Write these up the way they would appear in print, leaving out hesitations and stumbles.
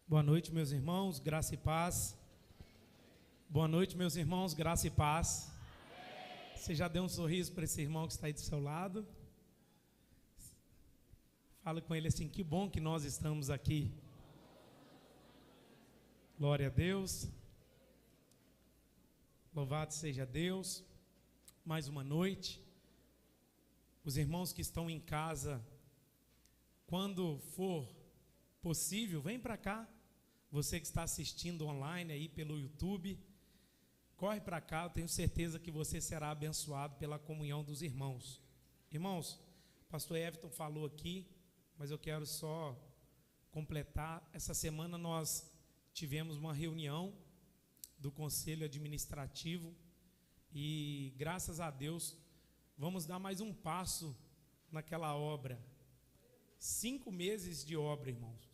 Boa noite, meus irmãos, graça e paz. Boa noite, meus irmãos, graça e paz. Você já deu um sorriso para esse irmão que está aí do seu lado? Fala com ele assim: que bom que nós estamos aqui. Glória a Deus. Louvado seja Deus. Mais uma noite. Os irmãos que estão em casa, quando for possível, vem para cá. Você que está assistindo online aí pelo YouTube, corre para cá, eu tenho certeza que você será abençoado pela comunhão dos irmãos. Irmãos, o pastor Everton falou aqui, mas eu quero só completar. Essa semana nós tivemos uma reunião do Conselho Administrativo e, graças a Deus, vamos dar mais um passo naquela obra. 5 meses de obra, irmãos.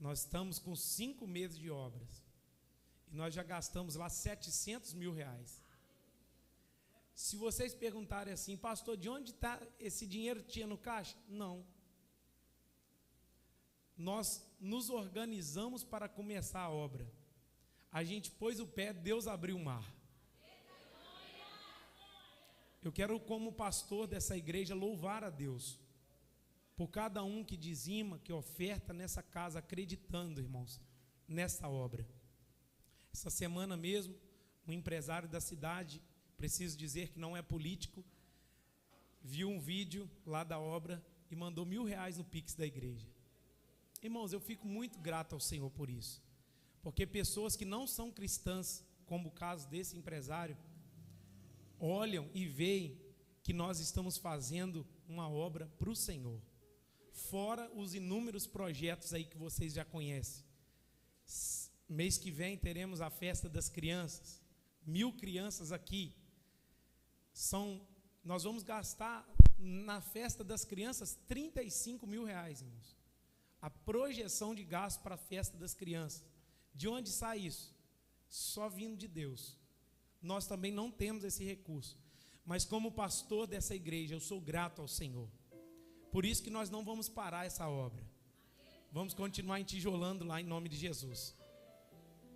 Nós estamos com 5 meses de obras. E nós já gastamos lá 700 mil reais. Se vocês perguntarem assim: pastor, de onde está esse dinheiro que tinha no caixa? Não. Nós nos organizamos para começar a obra. A gente pôs o pé, Deus abriu o mar. Eu quero, como pastor dessa igreja, louvar a Deus por cada um que dizima, que oferta nessa casa, acreditando, irmãos, nessa obra. Essa semana mesmo, um empresário da cidade, preciso dizer que não é político, viu um vídeo lá da obra e mandou R$1.000 no Pix da igreja. Irmãos, eu fico muito grato ao Senhor por isso, porque pessoas que não são cristãs, como o caso desse empresário, olham e veem que nós estamos fazendo uma obra para o Senhor. Fora os inúmeros projetos aí que vocês já conhecem. Mês que vem teremos a festa das crianças. 1.000 crianças aqui. Nós vamos gastar na festa das crianças R$35 mil, irmãos. A projeção de gasto para a festa das crianças. De onde sai isso? Só vindo de Deus. Nós também não temos esse recurso. Mas como pastor dessa igreja, eu sou grato ao Senhor. Por isso que nós não vamos parar essa obra. Vamos continuar entijolando lá em nome de Jesus.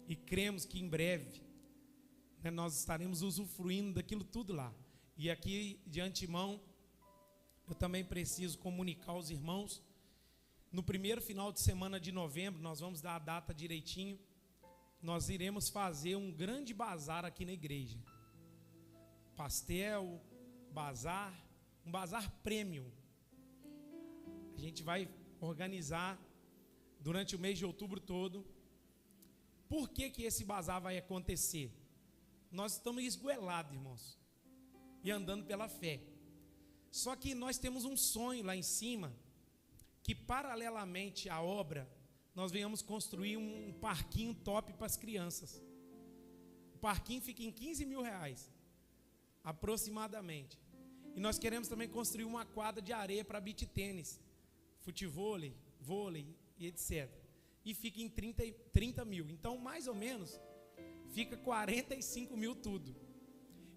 E cremos que em breve, nós estaremos usufruindo daquilo tudo lá. E aqui de antemão, eu também preciso comunicar aos irmãos. No primeiro final de semana de novembro, nós vamos dar a data direitinho. Nós iremos fazer um grande bazar aqui na igreja. Pastel, bazar, um bazar premium. A gente vai organizar durante o mês de outubro todo. Por que esse bazar vai acontecer? Nós estamos esgoelados, irmãos, e andando pela fé. Só que nós temos um sonho lá em cima, que paralelamente à obra, nós venhamos construir um parquinho top para as crianças. O parquinho fica em R$15 mil, aproximadamente. E nós queremos também construir uma quadra de areia para beach tênis, futevôlei, vôlei e etc. E fica em 30 mil. Então, mais ou menos, fica 45 mil tudo.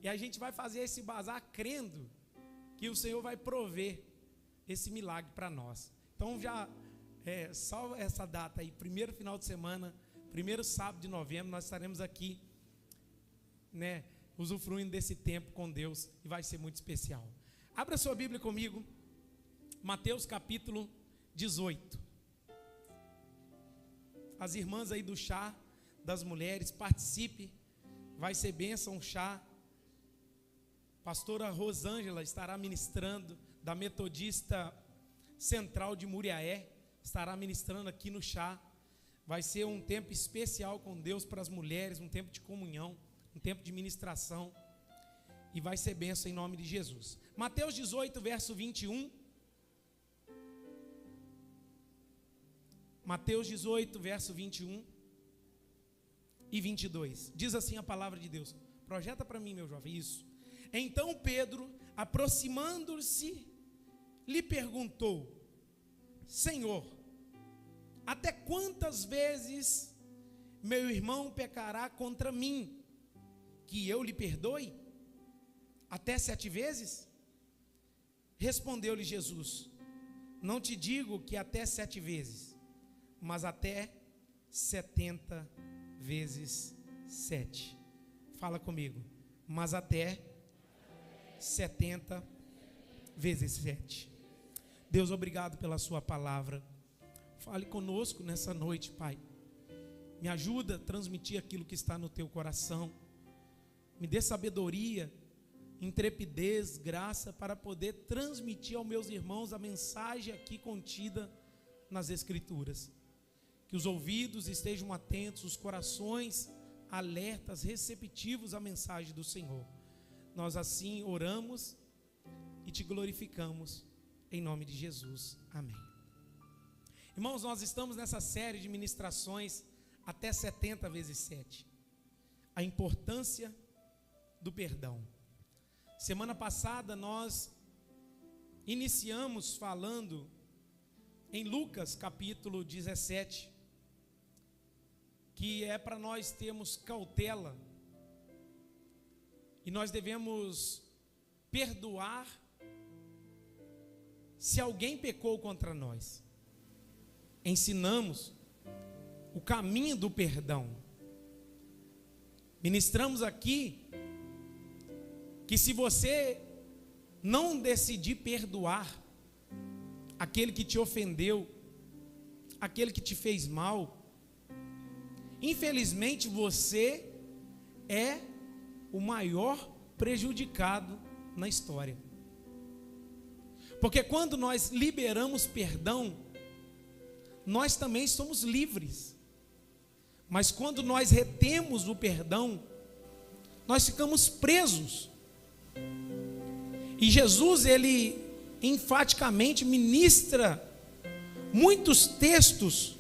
E a gente vai fazer esse bazar crendo que o Senhor vai prover esse milagre para nós. Então, já salva essa data aí, primeiro final de semana, primeiro sábado de novembro, nós estaremos aqui, usufruindo desse tempo com Deus, e vai ser muito especial. Abra sua Bíblia comigo, Mateus capítulo 18. As irmãs aí do chá das mulheres, participe, vai ser bênção o chá. Pastora Rosângela estará ministrando, da Metodista Central de Muriaé, estará ministrando aqui no chá. Vai ser um tempo especial com Deus para as mulheres, um tempo de comunhão, um tempo de ministração, e vai ser bênção em nome de Jesus. Mateus 18, verso 21. Mateus 18, verso 21 e 22. Diz assim a palavra de Deus. Projeta para mim, meu jovem, isso. Então Pedro, aproximando-se, lhe perguntou: Senhor, até quantas vezes meu irmão pecará contra mim, que eu lhe perdoe? Até 7 vezes? Respondeu-lhe Jesus: não te digo que até 7 vezes, mas até 70 vezes 7. Fala comigo. Mas até 70 vezes 7. Deus, obrigado pela sua palavra. Fale conosco nessa noite, Pai. Me ajuda a transmitir aquilo que está no teu coração. Me dê sabedoria, intrepidez, graça para poder transmitir aos meus irmãos a mensagem aqui contida nas Escrituras. Que os ouvidos estejam atentos, os corações alertas, receptivos à mensagem do Senhor. Nós assim oramos e te glorificamos em nome de Jesus. Amém. Irmãos, nós estamos nessa série de ministrações até 70 vezes 7. A importância do perdão. Semana passada nós iniciamos falando em Lucas capítulo 17, que é para nós termos cautela e nós devemos perdoar se alguém pecou contra nós. Ensinamos o caminho do perdão. Ministramos aqui que se você não decidir perdoar aquele que te ofendeu, aquele que te fez mal, infelizmente você é o maior prejudicado na história. Porque quando nós liberamos perdão, nós também somos livres. Mas quando nós retemos o perdão, nós ficamos presos. E Jesus, ele enfaticamente ministra muitos textos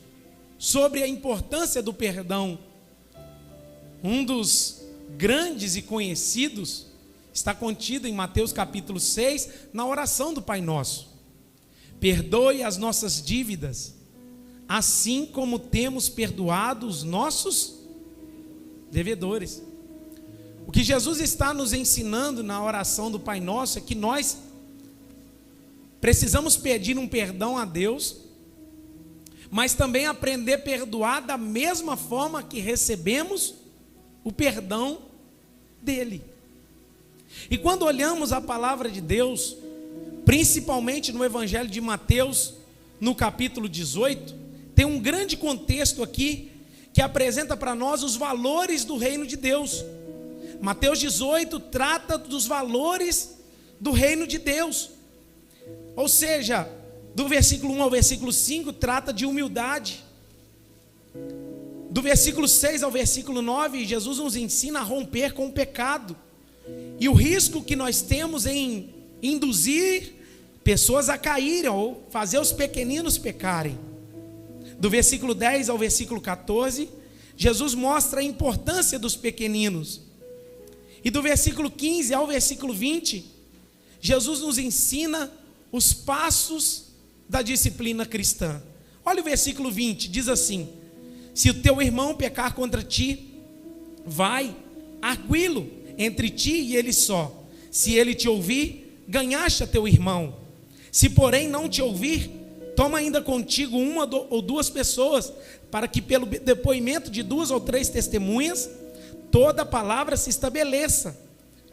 sobre a importância do perdão. Um dos grandes e conhecidos está contido em Mateus capítulo 6, na oração do Pai Nosso. Perdoe as nossas dívidas, assim como temos perdoado os nossos devedores. O que Jesus está nos ensinando na oração do Pai Nosso é que nós precisamos pedir um perdão a Deus, mas também aprender a perdoar da mesma forma que recebemos o perdão dele. E quando olhamos a palavra de Deus, principalmente no Evangelho de Mateus, no capítulo 18, tem um grande contexto aqui que apresenta para nós os valores do reino de Deus. Mateus 18 trata dos valores do reino de Deus. Ou seja, do versículo 1 ao versículo 5 trata de humildade. Do versículo 6 ao versículo 9, Jesus nos ensina a romper com o pecado. E o risco que nós temos em induzir pessoas a caírem ou fazer os pequeninos pecarem. Do versículo 10 ao versículo 14, Jesus mostra a importância dos pequeninos. E do versículo 15 ao versículo 20, Jesus nos ensina os passos da disciplina cristã. Olha o versículo 20, diz assim: se o teu irmão pecar contra ti, vai, arguí-lo entre ti e ele só. Se ele te ouvir, ganhaste a teu irmão. Se porém não te ouvir, toma ainda contigo uma ou duas pessoas, para que pelo depoimento de 2 ou 3 testemunhas, toda a palavra se estabeleça.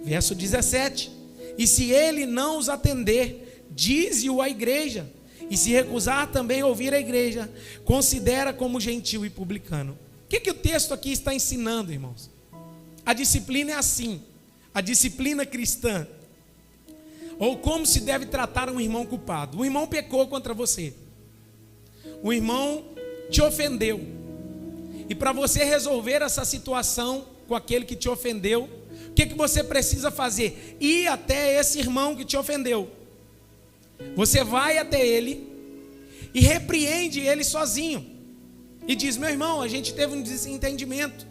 Verso 17: e se ele não os atender, dize-o à igreja, e se recusar também a ouvir a igreja, considera como gentil e publicano. O que o texto aqui está ensinando, irmãos? A disciplina é assim, a disciplina cristã, ou como se deve tratar um irmão culpado. Um irmão pecou contra você, um irmão te ofendeu, e para você resolver essa situação com aquele que te ofendeu, o que você precisa fazer? Ir até esse irmão que te ofendeu. Você vai até ele e repreende ele sozinho e diz: meu irmão, a gente teve um desentendimento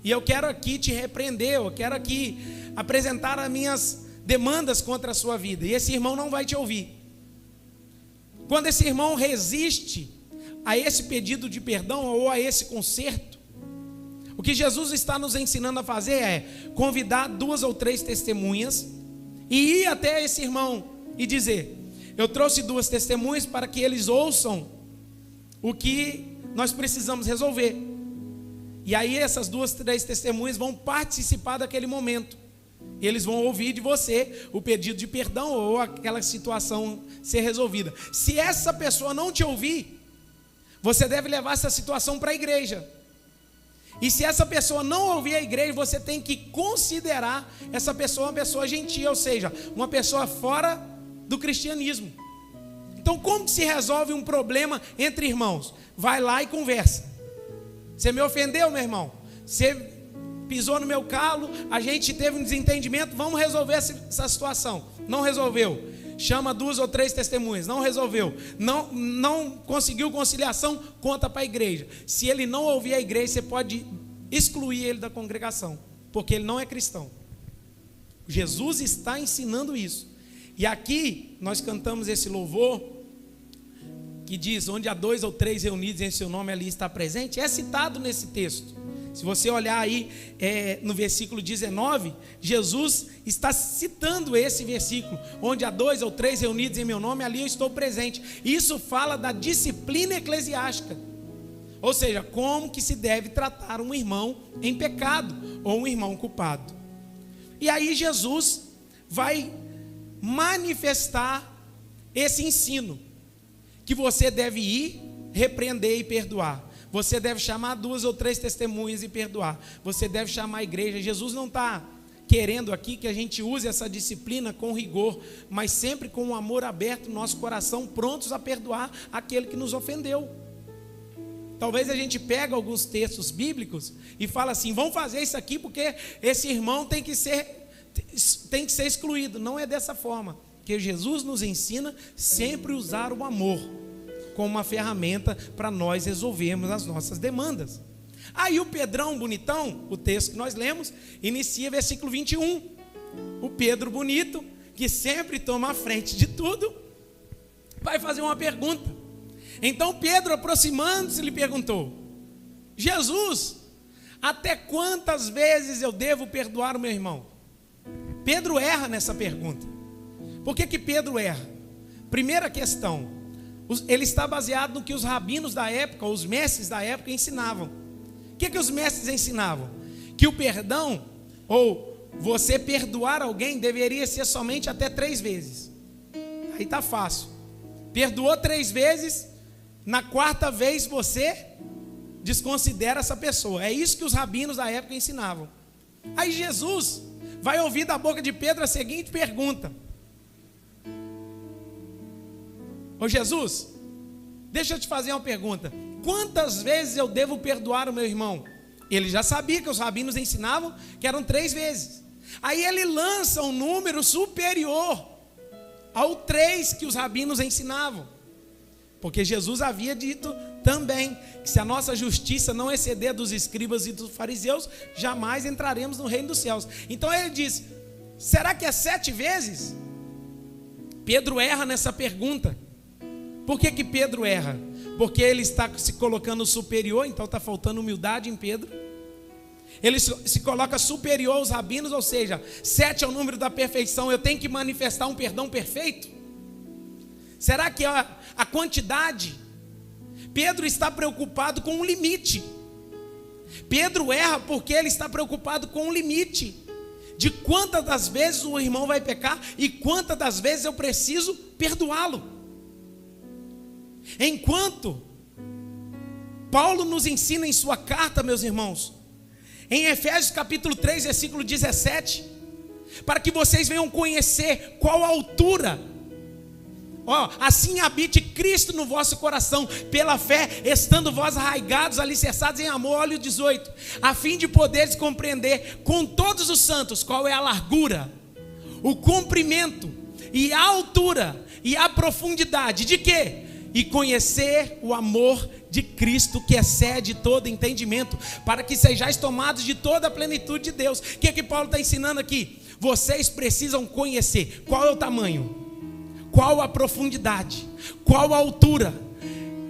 e eu quero aqui te repreender, eu quero aqui apresentar as minhas demandas contra a sua vida. E esse irmão não vai te ouvir. Quando esse irmão resiste a esse pedido de perdão ou a esse conserto, o que Jesus está nos ensinando a fazer é convidar 2 ou 3 testemunhas e ir até esse irmão e dizer: eu trouxe 2 testemunhas para que eles ouçam o que nós precisamos resolver. E aí essas 2, 3 testemunhas vão participar daquele momento. Eles vão ouvir de você o pedido de perdão ou aquela situação ser resolvida. Se essa pessoa não te ouvir, você deve levar essa situação para a igreja. E se essa pessoa não ouvir a igreja, você tem que considerar essa pessoa uma pessoa gentil, ou seja, uma pessoa fora do cristianismo. Então, como se resolve um problema entre irmãos? Vai lá e conversa. Você me ofendeu, meu irmão? Você pisou no meu calo, a gente teve um desentendimento, vamos resolver essa situação. Não resolveu. Chama 2 ou 3 testemunhas. Não resolveu. Não conseguiu conciliação, conta para a igreja. Se ele não ouvir a igreja, você pode excluir ele da congregação, porque ele não é cristão. Jesus está ensinando isso. E aqui nós cantamos esse louvor que diz: onde há 2 ou 3 reunidos em seu nome, ali está presente. É citado nesse texto. Se você olhar aí no versículo 19, Jesus está citando esse versículo: onde há 2 ou 3 reunidos em meu nome, ali eu estou presente. Isso fala da disciplina eclesiástica, ou seja, como que se deve tratar um irmão em pecado ou um irmão culpado. E aí Jesus vai manifestar esse ensino, que você deve ir, repreender e perdoar. Você deve chamar 2 ou 3 testemunhas e perdoar. Você deve chamar a igreja. Jesus não está querendo aqui que a gente use essa disciplina com rigor, mas sempre com um amor aberto no nosso coração, prontos a perdoar aquele que nos ofendeu. Talvez a gente pegue alguns textos bíblicos e fala assim: vamos fazer isso aqui porque esse irmão tem que ser excluído. Não é dessa forma, que Jesus nos ensina sempre usar o amor como uma ferramenta para nós resolvermos as nossas demandas. Aí o Pedrão bonitão, o texto que nós lemos, inicia versículo 21. O Pedro bonito, que sempre toma a frente de tudo, vai fazer uma pergunta. Então Pedro, aproximando-se, lhe perguntou: Jesus, até quantas vezes eu devo perdoar o meu irmão? Pedro erra nessa pergunta. Por que Pedro erra? Primeira questão: ele está baseado no que os rabinos da época, os mestres da época ensinavam. O que os mestres ensinavam? Que o perdão, ou você perdoar alguém, deveria ser somente até 3 vezes. Aí está fácil. Perdoou 3 vezes, na 4ª vez você desconsidera essa pessoa. É isso que os rabinos da época ensinavam. Aí Jesus vai ouvir da boca de Pedro a seguinte pergunta: ô Jesus, deixa eu te fazer uma pergunta: quantas vezes eu devo perdoar o meu irmão? Ele já sabia que os rabinos ensinavam que eram 3 vezes. Aí ele lança um número superior ao 3 que os rabinos ensinavam, porque Jesus havia dito também que se a nossa justiça não exceder dos escribas e dos fariseus, jamais entraremos no reino dos céus. Então ele diz: será que é 7 vezes? Pedro erra nessa pergunta. Por que Pedro erra? Porque ele está se colocando superior, então está faltando humildade em Pedro. Ele se coloca superior aos rabinos, ou seja, 7 é o número da perfeição, eu tenho que manifestar um perdão perfeito? Será que a quantidade? Pedro está preocupado com um limite. Pedro erra porque ele está preocupado com um limite de quantas das vezes o irmão vai pecar e quantas das vezes eu preciso perdoá-lo. Enquanto Paulo nos ensina em sua carta, meus irmãos, em Efésios capítulo 3, versículo 17, para que vocês venham conhecer qual a altura, assim habite Cristo no vosso coração, pela fé, estando vós arraigados, alicerçados em amor. Olha o 18, a fim de poderes compreender com todos os santos qual é a largura, o comprimento e a altura e a profundidade de quê? E conhecer o amor de Cristo que excede todo entendimento, para que sejais tomados de toda a plenitude de Deus. O que Paulo está ensinando aqui? Vocês precisam conhecer qual é o tamanho, qual a profundidade, qual a altura,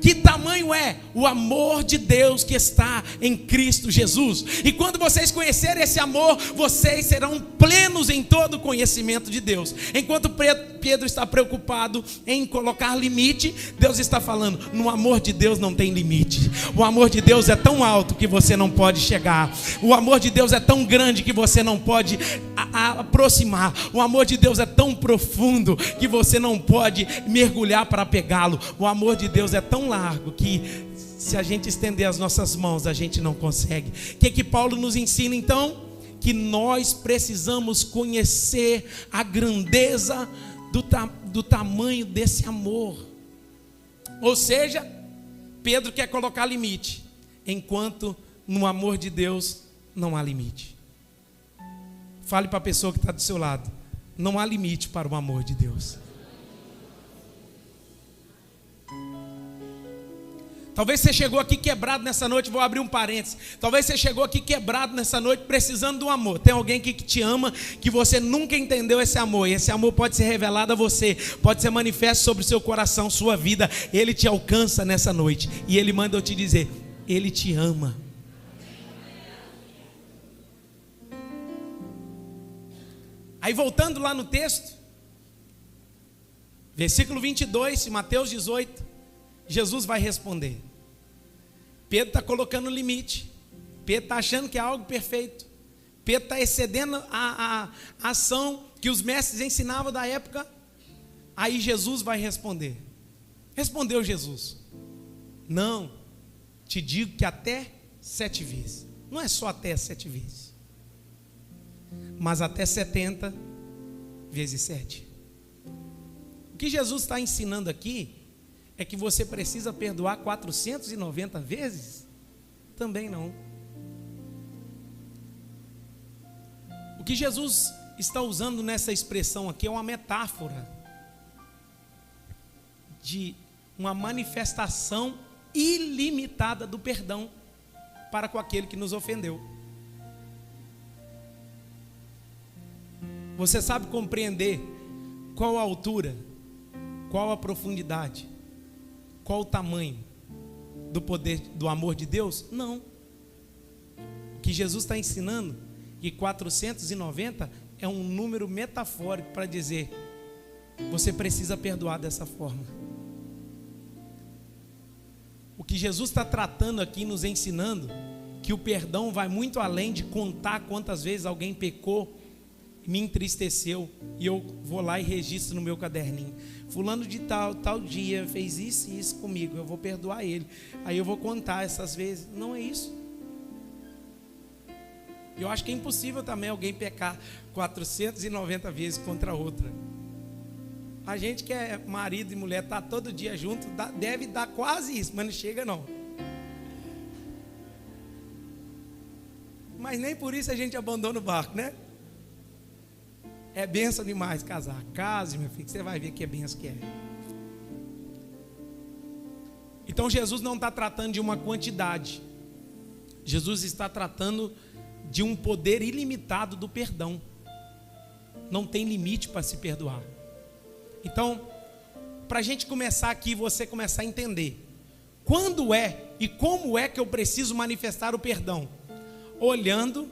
que tamanho tamanho é o amor de Deus que está em Cristo Jesus. E quando vocês conhecerem esse amor, vocês serão plenos em todo o conhecimento de Deus. Enquanto Pedro está preocupado em colocar limite, Deus está falando: no amor de Deus não tem limite. O amor de Deus é tão alto que você não pode chegar. O amor de Deus é tão grande que você não pode aproximar. O amor de Deus é tão profundo que você não pode mergulhar para pegá-lo. O amor de Deus é tão largo que, se a gente estender as nossas mãos, a gente não consegue. O que Paulo nos ensina então? Que nós precisamos conhecer a grandeza do tamanho desse amor. Ou seja, Pedro quer colocar limite, enquanto no amor de Deus não há limite. Fale para a pessoa que está do seu lado: não há limite para o amor de Deus. Talvez você chegou aqui quebrado nessa noite, vou abrir um parênteses. Talvez você chegou aqui quebrado nessa noite, precisando de um amor. Tem alguém aqui que te ama, que você nunca entendeu esse amor. E esse amor pode ser revelado a você, pode ser manifesto sobre o seu coração, sua vida. Ele te alcança nessa noite. E Ele manda eu te dizer: Ele te ama. Aí voltando lá no texto, versículo 22, Mateus 18, Jesus vai responder. Pedro está colocando limite. Pedro está achando que é algo perfeito. Pedro está excedendo a ação que os mestres ensinavam da época. Aí Jesus vai responder. Respondeu Jesus: não, te digo que até 7 vezes. Não é só até 7 vezes, mas até 70 vezes 7. O que Jesus está ensinando aqui é que você precisa perdoar 490 vezes? Também não. O que Jesus está usando nessa expressão aqui é uma metáfora de uma manifestação ilimitada do perdão para com aquele que nos ofendeu. Você sabe compreender qual a altura, qual a profundidade, qual o tamanho do poder, do amor de Deus? Não. O que Jesus está ensinando, que 490 é um número metafórico para dizer: você precisa perdoar dessa forma. O que Jesus está tratando aqui, nos ensinando, que o perdão vai muito além de contar quantas vezes alguém pecou, me entristeceu, e eu vou lá e registro no meu caderninho: fulano de tal dia fez isso e isso comigo, eu vou perdoar ele, aí eu vou contar essas vezes. Não é isso. Eu acho que é impossível também alguém pecar 490 vezes contra outra. A gente que é marido e mulher, está todo dia junto, deve dar quase isso, mas não chega não. Mas nem por isso a gente abandona o barco, né? É bênção demais casar. Case, meu filho, que você vai ver que é bênção que é. Então Jesus não está tratando de uma quantidade. Jesus está tratando de um poder ilimitado do perdão. Não tem limite para se perdoar. Então, para a gente começar aqui, você começar a entender quando é e como é que eu preciso manifestar o perdão, olhando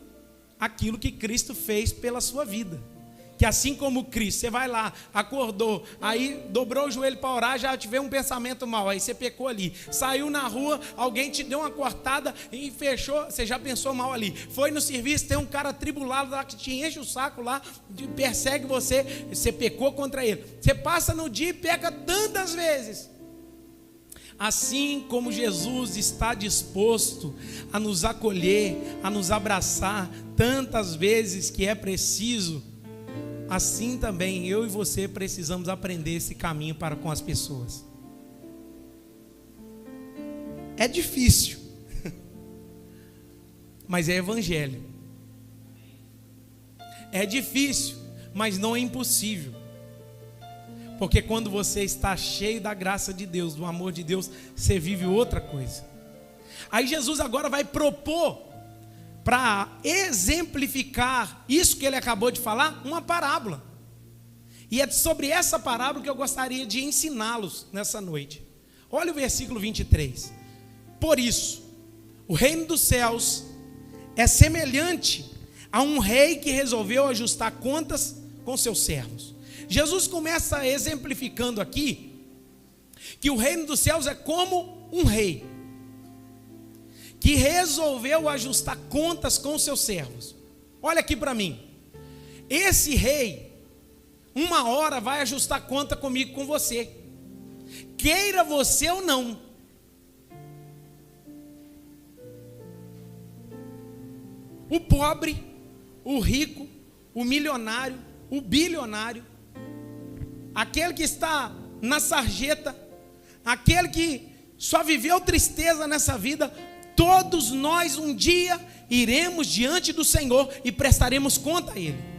aquilo que Cristo fez pela sua vida. Que assim como Cristo, você vai lá, acordou, aí dobrou o joelho para orar, já tiver um pensamento mal, aí você pecou ali, saiu na rua, alguém te deu uma cortada e fechou, você já pensou mal ali, foi no serviço, tem um cara atribulado lá que te enche o saco lá, persegue você, você pecou contra ele. Você passa no dia e peca tantas vezes. Assim como Jesus está disposto a nos acolher, a nos abraçar tantas vezes que é preciso, assim também eu e você precisamos aprender esse caminho para com as pessoas. É difícil, mas é evangelho. É difícil, mas não é impossível. Porque quando você está cheio da graça de Deus, do amor de Deus, você vive outra coisa. Aí Jesus agora vai propor, para exemplificar isso que ele acabou de falar, uma parábola. E é sobre essa parábola que eu gostaria de ensiná-los nessa noite. Olha o versículo 23. Por isso, o reino dos céus é semelhante a um rei que resolveu ajustar contas com seus servos. Jesus começa exemplificando aqui que o reino dos céus é como um rei que resolveu ajustar contas com seus servos. Olha aqui para mim. Esse rei, uma hora vai ajustar conta comigo, com você. Queira você ou não. O pobre, o rico, o milionário, o bilionário, aquele que está na sarjeta, aquele que só viveu tristeza nessa vida, todos nós um dia iremos diante do Senhor e prestaremos conta a Ele.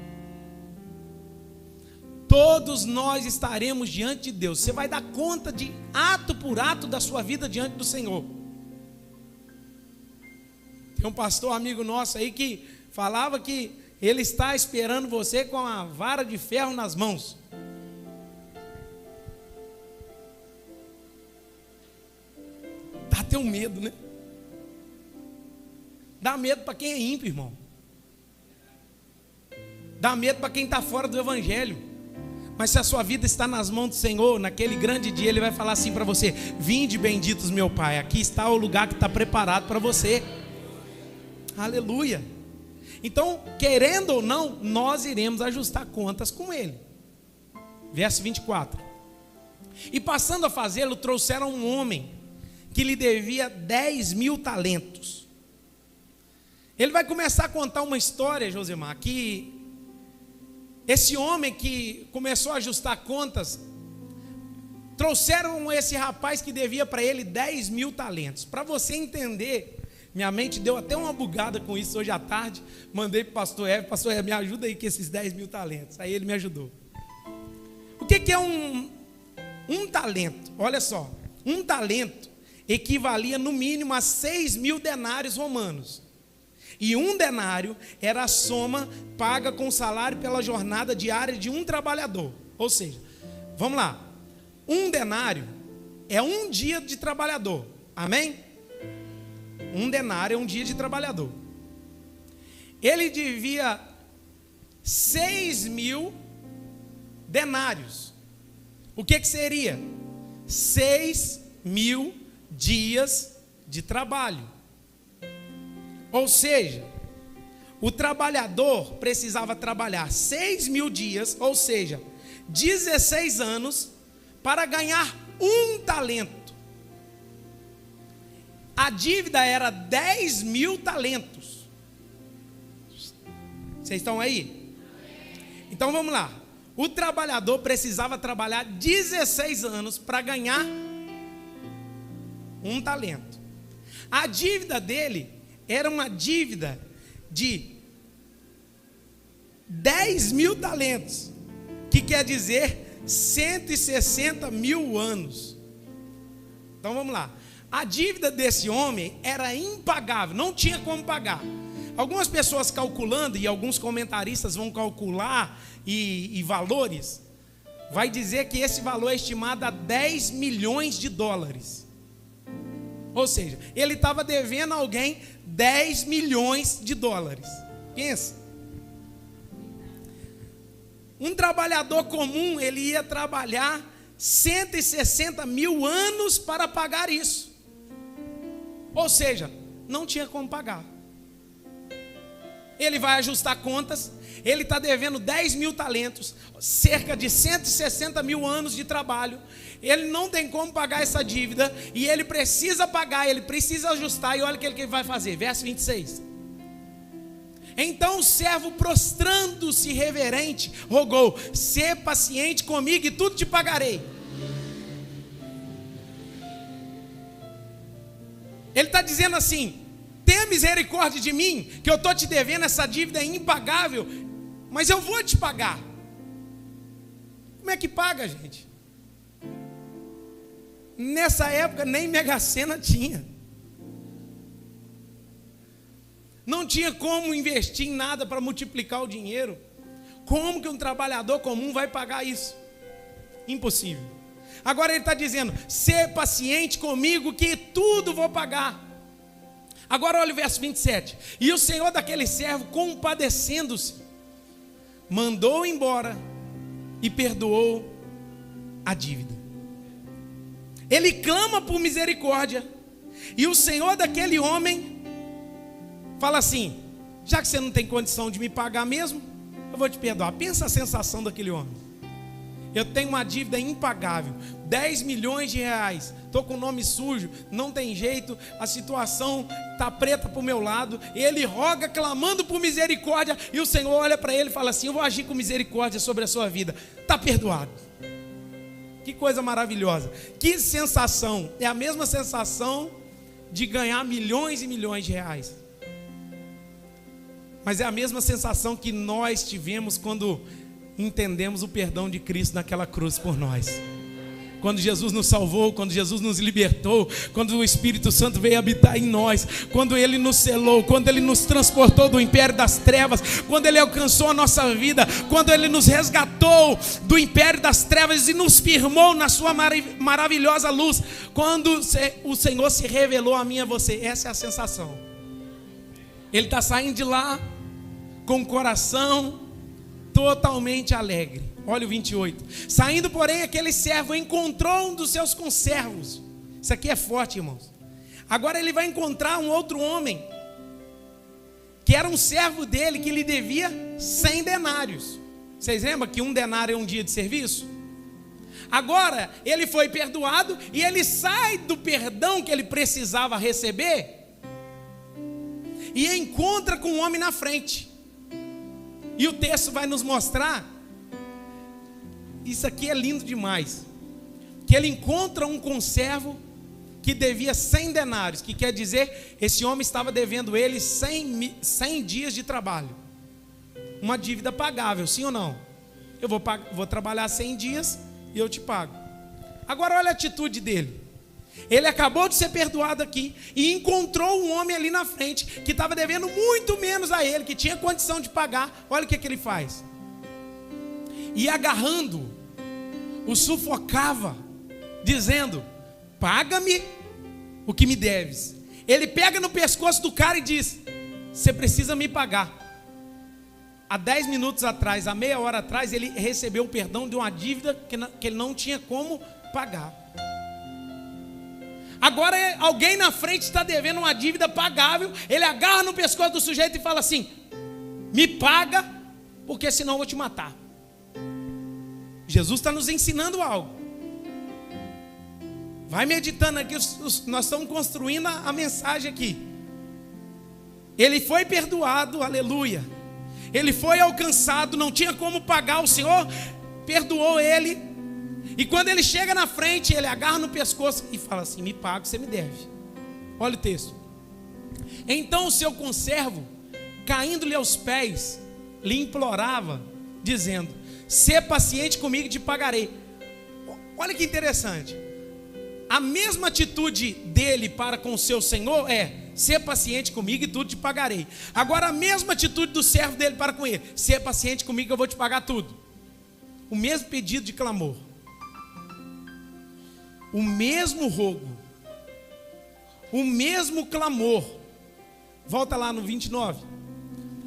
Todos nós estaremos diante de Deus. Você vai dar conta de ato por ato da sua vida diante do Senhor. Tem um pastor amigo nosso aí que falava que ele está esperando você com a vara de ferro nas mãos. Dá até um medo, né? Dá medo para quem é ímpio, irmão. Dá medo para quem está fora do Evangelho. Mas se a sua vida está nas mãos do Senhor, naquele grande dia Ele vai falar assim para você: vinde benditos meu Pai, aqui está o lugar que está preparado para você. Aleluia. Então, querendo ou não, nós iremos ajustar contas com Ele. Verso 24. E passando a fazê-lo, trouxeram um homem que lhe devia 10.000 talentos. Ele vai começar a contar uma história, Josemar, que esse homem que começou a ajustar contas, trouxeram esse rapaz que devia para ele 10.000 talentos. Para você entender, minha mente deu até uma bugada com isso hoje à tarde. Mandei para o pastor Hélio, me ajuda aí com esses 10.000 talentos. Aí ele me ajudou. O que é um talento? Olha só, um talento equivalia no mínimo a 6.000 denários romanos. E um denário era a soma paga com salário pela jornada diária de um trabalhador. Ou seja, vamos lá, um denário é um dia de trabalhador, amém? Um denário é um dia de trabalhador. Ele devia 6.000 denários. O que seria? 6.000 dias de trabalho. Ou seja, o trabalhador precisava trabalhar 6.000 dias, ou seja, 16 anos, para ganhar um talento. A dívida era 10.000 talentos. Vocês estão aí? Então vamos lá. O trabalhador precisava trabalhar 16 anos para ganhar um talento. A dívida dele era uma dívida de 10.000 talentos, que quer dizer 160.000 anos. Então vamos lá. A dívida desse homem era impagável, não tinha como pagar. Algumas pessoas calculando, e alguns comentaristas vão calcular e valores, vai dizer que esse valor é estimado a 10 milhões de dólares. Ou seja, ele estava devendo a alguém 10 milhões de dólares. Pensa. Um trabalhador comum, ele ia trabalhar 160.000 anos para pagar isso. Ou seja, não tinha como pagar. Ele vai ajustar contas, ele está devendo 10.000 talentos, cerca de 160.000 anos de trabalho. Ele não tem como pagar essa dívida, e ele precisa pagar, ele precisa ajustar. E olha o que ele vai fazer, verso 26. Então o servo, prostrando-se reverente, rogou: sê paciente comigo e tudo te pagarei. Ele está dizendo assim: tenha misericórdia de mim, que eu estou te devendo, essa dívida é impagável, mas eu vou te pagar. Como é que paga, gente? Nessa época nem Mega Sena tinha. Não tinha como investir em nada para multiplicar o dinheiro. Como que um trabalhador comum vai pagar isso? Impossível. Agora ele está dizendo: ser paciente comigo que tudo vou pagar. Agora olha o verso 27. E o senhor daquele servo, compadecendo-se, mandou embora e perdoou a dívida. Ele clama por misericórdia. E o senhor daquele homem fala assim: já que você não tem condição de me pagar mesmo, eu vou te perdoar. Pensa a sensação daquele homem. Eu tenho uma dívida impagável, 10 milhões de reais, estou com o nome sujo, não tem jeito, a situação está preta para o meu lado. Ele roga, clamando por misericórdia, e o Senhor olha para ele e fala assim: eu vou agir com misericórdia sobre a sua vida, está perdoado. Que coisa maravilhosa, que sensação. É a mesma sensação de ganhar milhões e milhões de reais, mas é a mesma sensação que nós tivemos quando entendemos o perdão de Cristo naquela cruz por nós. Quando Jesus nos salvou, quando Jesus nos libertou, quando o Espírito Santo veio habitar em nós, quando Ele nos selou, quando Ele nos transportou do império das trevas, quando Ele alcançou a nossa vida, quando Ele nos resgatou do império das trevas e nos firmou na sua maravilhosa luz, quando o Senhor se revelou a mim e a você. Essa é a sensação. Ele está saindo de lá com o coração totalmente alegre. Olha o 28. Saindo, porém, aquele servo encontrou um dos seus conservos. Isso aqui é forte, irmãos. Agora ele vai encontrar um outro homem, que era um servo dele, que lhe devia 100 denários. Vocês lembram que um denário é um dia de serviço? Agora ele foi perdoado e ele sai do perdão que ele precisava receber e encontra com um homem na frente. E o texto vai nos mostrar, isso aqui é lindo demais, que ele encontra um conservo que devia 100 denários, que quer dizer, esse homem estava devendo ele 100 dias de trabalho. Uma dívida pagável, sim ou não? Eu vou trabalhar 100 dias e eu te pago. Agora olha a atitude dele. Ele acabou de ser perdoado aqui e encontrou um homem ali na frente que estava devendo muito menos a ele, que tinha condição de pagar. Olha o que ele faz. E agarrando, o sufocava, dizendo: paga-me o que me deves. Ele pega no pescoço do cara e diz: você precisa me pagar. Há 10 minutos atrás, há meia hora atrás, ele recebeu o perdão de uma dívida que ele não tinha como pagar. Agora alguém na frente está devendo uma dívida pagável. Ele agarra no pescoço do sujeito e fala assim: me paga, porque senão eu vou te matar. Jesus está nos ensinando algo. Vai meditando aqui, nós estamos construindo a mensagem aqui. Ele foi perdoado, aleluia. Ele foi alcançado, não tinha como pagar, o Senhor perdoou ele. E quando ele chega na frente, ele agarra no pescoço e fala assim: me paga, você me deve. Olha o texto. Então o seu conservo, caindo-lhe aos pés, lhe implorava, dizendo: sê paciente comigo e te pagarei. Olha que interessante. A mesma atitude dele para com o seu senhor é: sê paciente comigo e tudo te pagarei. Agora a mesma atitude do servo dele para com ele: sê paciente comigo que eu vou te pagar tudo. O mesmo pedido de clamor, o mesmo rogo, o mesmo clamor. Volta lá no 29.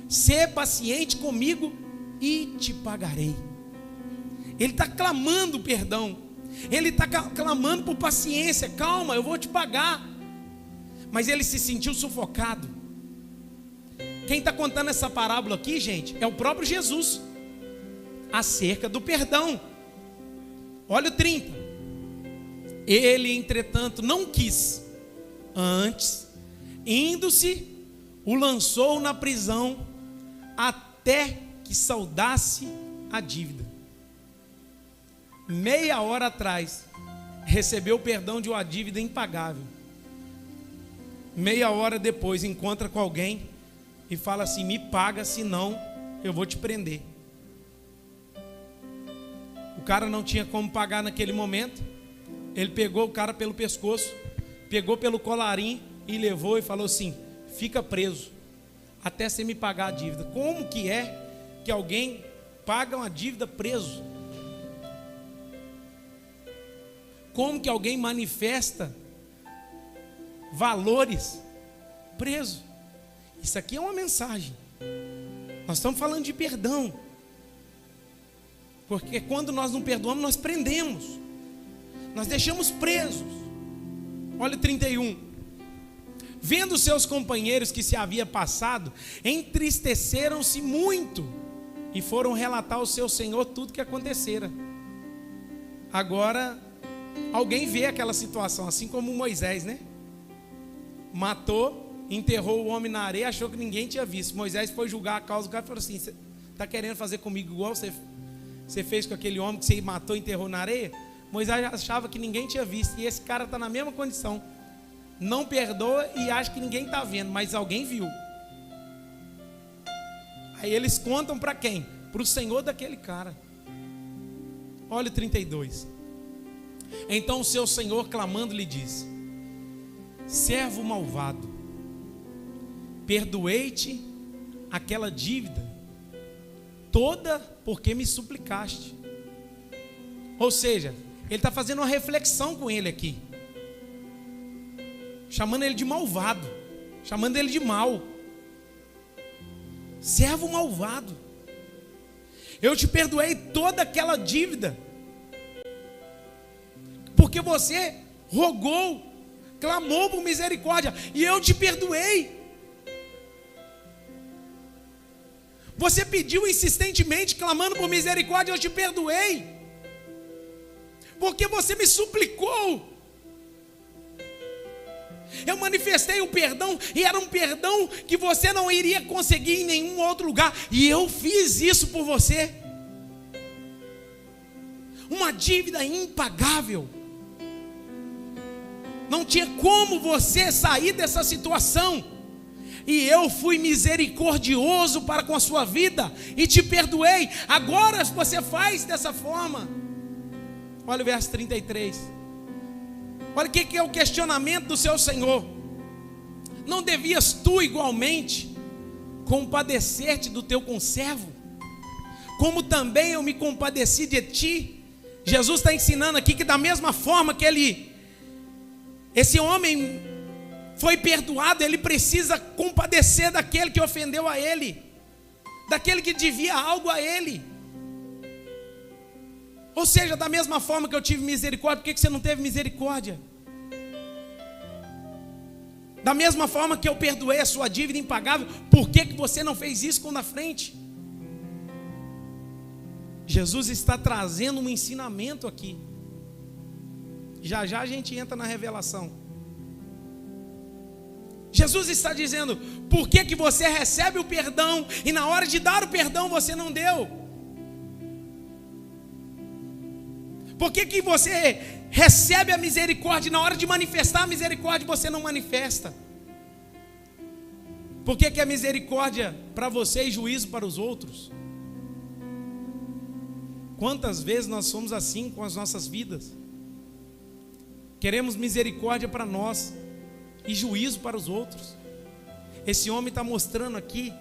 Sê paciente comigo e te pagarei. Ele está clamando perdão, ele está clamando por paciência. Calma, eu vou te pagar. Mas ele se sentiu sufocado. Quem está contando essa parábola aqui, gente, é o próprio Jesus, acerca do perdão. Olha o 30. Ele, entretanto, não quis. Antes, indo-se, o lançou na prisão até que saldasse a dívida. Meia hora atrás, recebeu o perdão de uma dívida impagável. Meia hora depois, encontra com alguém e fala assim: me paga, senão eu vou te prender. O cara não tinha como pagar naquele momento. Ele pegou o cara pelo pescoço, pegou pelo colarinho e levou e falou assim: fica preso até você me pagar a dívida. Como que é que alguém paga uma dívida preso? Como que alguém manifesta valores preso? Isso aqui é uma mensagem. Nós estamos falando de perdão. Porque quando nós não perdoamos, nós prendemos. Nós deixamos presos. Olha o 31. Vendo seus companheiros que se havia passado, entristeceram-se muito e foram relatar ao seu senhor tudo que acontecera. Agora, alguém vê aquela situação, assim como Moisés, né? Matou, enterrou o homem na areia, achou que ninguém tinha visto. Moisés foi julgar a causa do cara e falou assim: você está querendo fazer comigo igual você fez com aquele homem que você matou e enterrou na areia? Moisés achava que ninguém tinha visto, e esse cara está na mesma condição. Não perdoa e acha que ninguém está vendo, mas alguém viu. Aí eles contam para quem? Para o senhor daquele cara. Olha o 32. Então o seu senhor, clamando, lhe disse: servo malvado, perdoei-te aquela dívida toda porque me suplicaste. Ou seja, ele está fazendo uma reflexão com ele aqui, chamando ele de malvado, chamando ele de mal. Servo malvado, eu te perdoei toda aquela dívida porque você rogou, clamou por misericórdia, e eu te perdoei. Você pediu insistentemente, clamando por misericórdia, eu te perdoei, porque você me suplicou. Eu manifestei o perdão, e era um perdão que você não iria conseguir em nenhum outro lugar, e eu fiz isso por você. Uma dívida impagável. Não tinha como você sair dessa situação, e eu fui misericordioso para com a sua vida e te perdoei. Agora você faz dessa forma. Olha o verso 33. Olha o que é o questionamento do seu senhor: não devias tu igualmente compadecer-te do teu conservo, como também eu me compadeci de ti? Jesus está ensinando aqui que da mesma forma que esse homem foi perdoado, ele precisa compadecer daquele que ofendeu a ele, daquele que devia algo a ele. Ou seja, da mesma forma que eu tive misericórdia, por que você não teve misericórdia? Da mesma forma que eu perdoei a sua dívida impagável, por que você não fez isso com na frente? Jesus está trazendo um ensinamento aqui. Já já a gente entra na revelação. Jesus está dizendo: por que você recebe o perdão e na hora de dar o perdão você não deu? Por que você recebe a misericórdia e na hora de manifestar a misericórdia você não manifesta? Por que é misericórdia para você e juízo para os outros? Quantas vezes nós somos assim com as nossas vidas? Queremos misericórdia para nós e juízo para os outros. Esse homem está mostrando aqui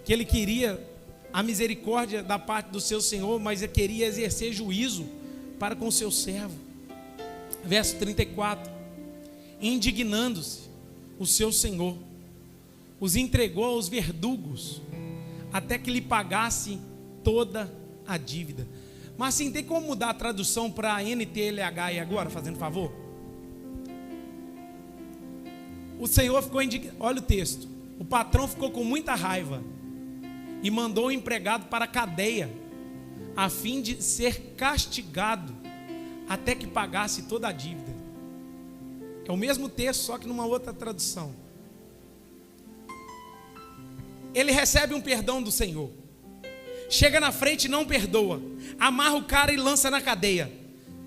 que ele queria a misericórdia da parte do seu senhor, mas ele queria exercer juízo para com o seu servo. Verso 34. Indignando-se, o seu senhor os entregou aos verdugos, até que lhe pagasse toda a dívida. Mas assim, tem como mudar a tradução para NTLH aí agora, fazendo favor? O senhor ficou indignado. Olha o texto. O patrão ficou com muita raiva e mandou o empregado para a cadeia, a fim de ser castigado até que pagasse toda a dívida. É o mesmo texto, só que numa outra tradução. Ele recebe um perdão do Senhor, chega na frente e não perdoa, amarra o cara e lança na cadeia.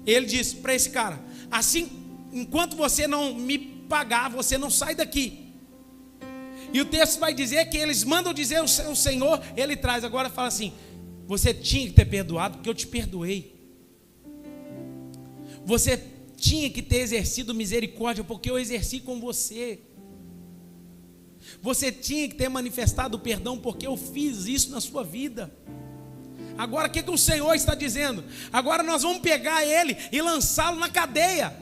Ele diz para esse cara: assim, enquanto você não me pagar, você não sai daqui. E o texto vai dizer que eles mandam dizer o Senhor, ele traz, agora fala assim: você tinha que ter perdoado, porque eu te perdoei. Você tinha que ter exercido misericórdia, porque eu exerci com você. Você tinha que ter manifestado o perdão, porque eu fiz isso na sua vida. Agora o que o Senhor está dizendo? Agora nós vamos pegar ele e lançá-lo na cadeia,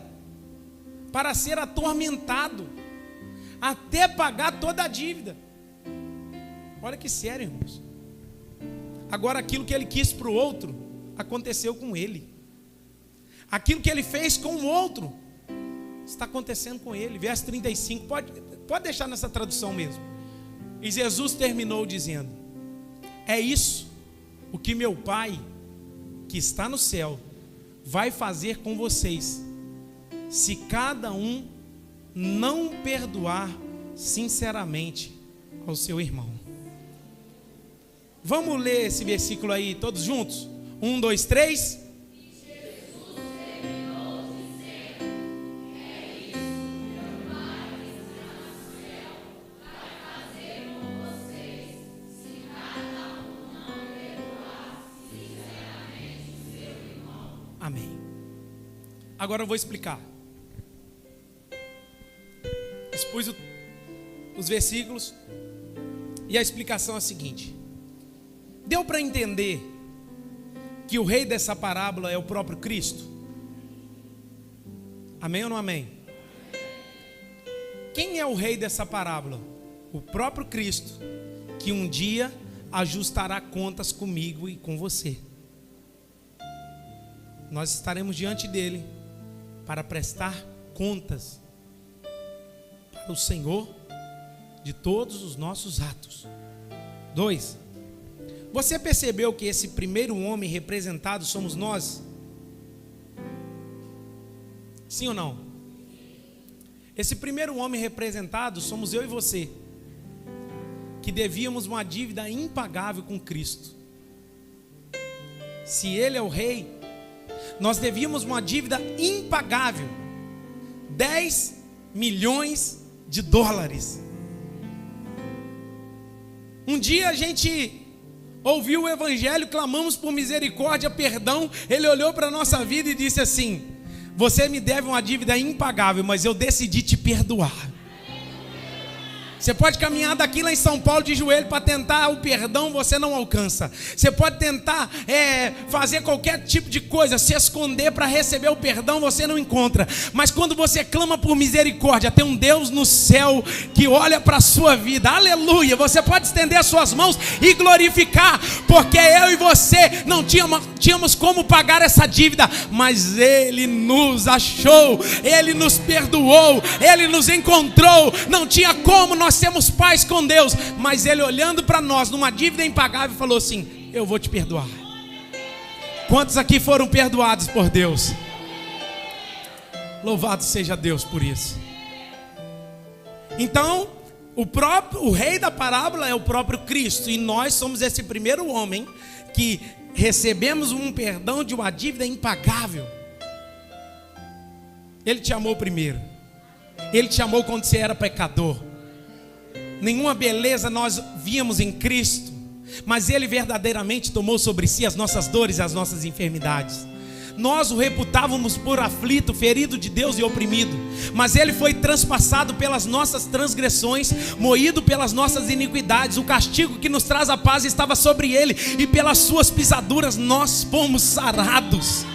para ser atormentado, até pagar toda a dívida. Olha que sério, irmãos. Agora aquilo que ele quis para o outro, aconteceu com ele. Aquilo que ele fez com o outro, está acontecendo com ele. Verso 35, pode deixar nessa tradução mesmo. E Jesus terminou dizendo: é isso o que meu Pai, que está no céu, vai fazer com vocês, se cada um não perdoar sinceramente ao seu irmão. Vamos ler esse versículo aí todos juntos? 1, 2, 3. Amém. Agora eu vou explicar. Expus os versículos e a explicação é a seguinte: deu para entender que o rei dessa parábola é o próprio Cristo? Amém ou não amém? Quem é o rei dessa parábola? O próprio Cristo, que um dia ajustará contas comigo e com você. Nós estaremos diante dele para prestar contas para o Senhor de todos os nossos atos. 2. Você percebeu que esse primeiro homem representado somos nós? Sim ou não? Esse primeiro homem representado somos eu e você, que devíamos uma dívida impagável com Cristo. Se ele é o rei, nós devíamos uma dívida impagável, 10 milhões de dólares. Um dia a gente ouviu o evangelho, clamamos por misericórdia, perdão. Ele olhou para a nossa vida e disse assim: você me deve uma dívida impagável, mas eu decidi te perdoar. Você pode caminhar daqui lá em São Paulo de joelho para tentar o perdão, você não alcança. Você pode tentar fazer qualquer tipo de coisa, se esconder para receber o perdão, você não encontra. Mas quando você clama por misericórdia, tem um Deus no céu que olha para a sua vida. Aleluia! Você pode estender as suas mãos e glorificar, porque eu e você não tínhamos como pagar essa dívida, mas Ele nos achou, Ele nos perdoou, Ele nos encontrou. Não tinha como nós sermos pais com Deus, mas Ele olhando para nós numa dívida impagável falou assim: eu vou te perdoar. Quantos aqui foram perdoados por Deus? Louvado seja Deus por isso. Então o rei da parábola é o próprio Cristo, e nós somos esse primeiro homem que recebemos um perdão de uma dívida impagável. Ele te amou primeiro. Ele te amou quando você era pecador. Nenhuma beleza nós víamos em Cristo, mas Ele verdadeiramente tomou sobre si as nossas dores e as nossas enfermidades. Nós o reputávamos por aflito, ferido de Deus e oprimido, mas Ele foi transpassado pelas nossas transgressões, moído pelas nossas iniquidades. O castigo que nos traz a paz estava sobre Ele, e pelas suas pisaduras nós fomos sarados.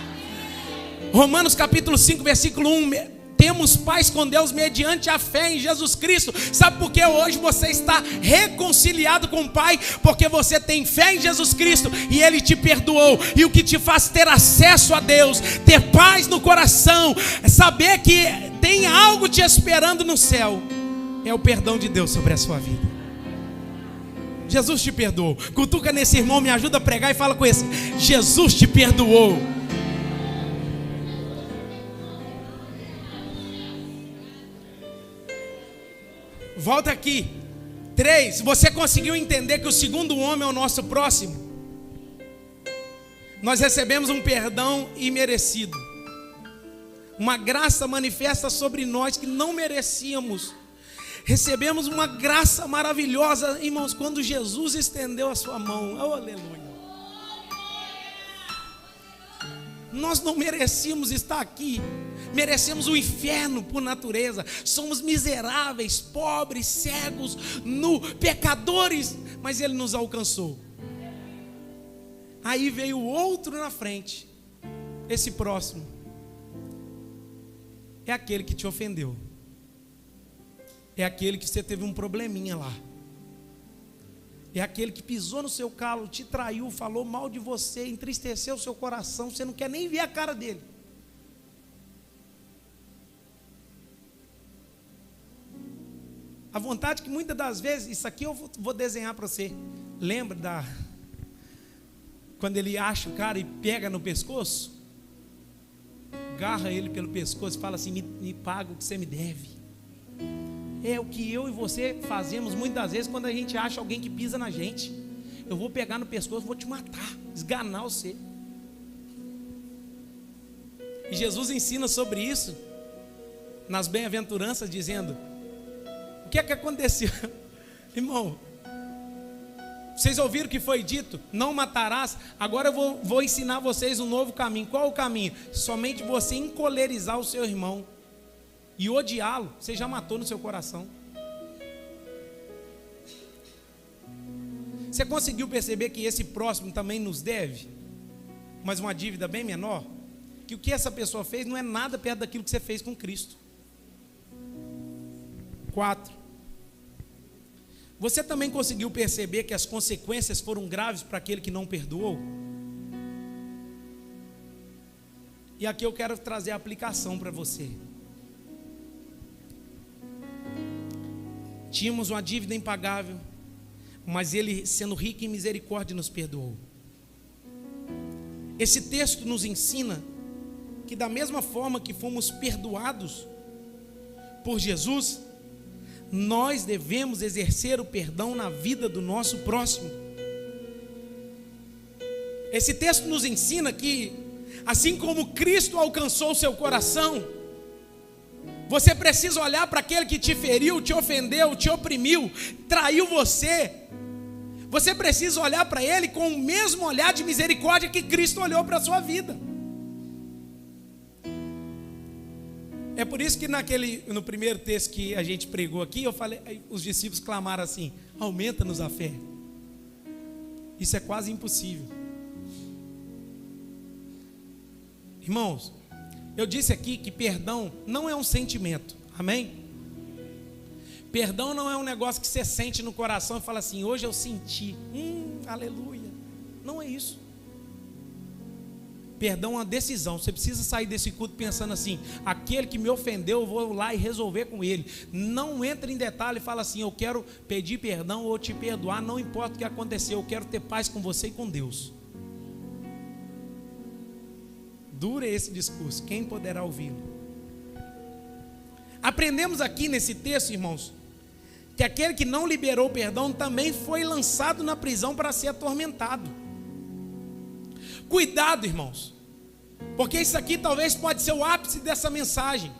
Romanos capítulo 5, versículo 1: temos paz com Deus mediante a fé em Jesus Cristo. Sabe por que hoje você está reconciliado com o Pai? Porque você tem fé em Jesus Cristo e Ele te perdoou. E o que te faz ter acesso a Deus, ter paz no coração, saber que tem algo te esperando no céu, é o perdão de Deus sobre a sua vida. Jesus te perdoou. Cutuca nesse irmão, me ajuda a pregar e fala com esse: Jesus te perdoou. Volta aqui. 3. Você conseguiu entender que o segundo homem é o nosso próximo? Nós recebemos um perdão imerecido, uma graça manifesta sobre nós que não merecíamos. Recebemos uma graça maravilhosa, irmãos, quando Jesus estendeu a sua mão. Oh, aleluia. Nós não merecíamos estar aqui, merecemos o inferno por natureza. Somos miseráveis, pobres, cegos, pecadores, mas Ele nos alcançou. Aí veio o outro na frente. Esse próximo é aquele que te ofendeu. É aquele que você teve um probleminha lá. É aquele que pisou no seu calo, te traiu, falou mal de você, entristeceu o seu coração, você não quer nem ver a cara dele. A vontade que muitas das vezes, isso aqui eu vou desenhar para você. Lembra quando ele acha o cara e pega no pescoço? Agarra ele pelo pescoço e fala assim: me paga o que você me deve. É o que eu e você fazemos muitas das vezes quando a gente acha alguém que pisa na gente. Eu vou pegar no pescoço, vou te matar, esganar você. E Jesus ensina sobre isso nas bem-aventuranças, dizendo: o que é que aconteceu? Irmão, vocês ouviram o que foi dito? Não matarás. Agora eu vou ensinar vocês um novo caminho. Qual o caminho? Somente você encolerizar o seu irmão e odiá-lo, você já matou no seu coração. Você conseguiu perceber que esse próximo também nos deve, mas uma dívida bem menor? Que o que essa pessoa fez não é nada perto daquilo que você fez com Cristo. 4. Você também conseguiu perceber que as consequências foram graves para aquele que não perdoou? E aqui eu quero trazer a aplicação para você. Tínhamos uma dívida impagável, mas ele, sendo rico em misericórdia, nos perdoou. Esse texto nos ensina que da mesma forma que fomos perdoados por Jesus, nós devemos exercer o perdão na vida do nosso próximo. Esse texto nos ensina que, assim como Cristo alcançou o seu coração, você precisa olhar para aquele que te feriu, te ofendeu, te oprimiu, traiu você. Você precisa olhar para ele com o mesmo olhar de misericórdia que Cristo olhou para a sua vida. É por isso que no primeiro texto que a gente pregou aqui, eu falei, os discípulos clamaram assim: aumenta-nos a fé. Isso é quase impossível. Irmãos, eu disse aqui que perdão não é um sentimento, amém? Perdão não é um negócio que você sente no coração e fala assim: hoje eu senti, aleluia. Não é isso. Perdão é uma decisão. Você precisa sair desse culto pensando assim: aquele que me ofendeu, eu vou lá e resolver com ele. Não entra em detalhe e fala assim: eu quero pedir perdão ou te perdoar, não importa o que aconteceu, eu quero ter paz com você e com Deus. Dura esse discurso, quem poderá ouvi-lo? Aprendemos aqui nesse texto, irmãos, que aquele que não liberou o perdão também foi lançado na prisão para ser atormentado. Cuidado, irmãos, porque isso aqui talvez pode ser o ápice dessa mensagem.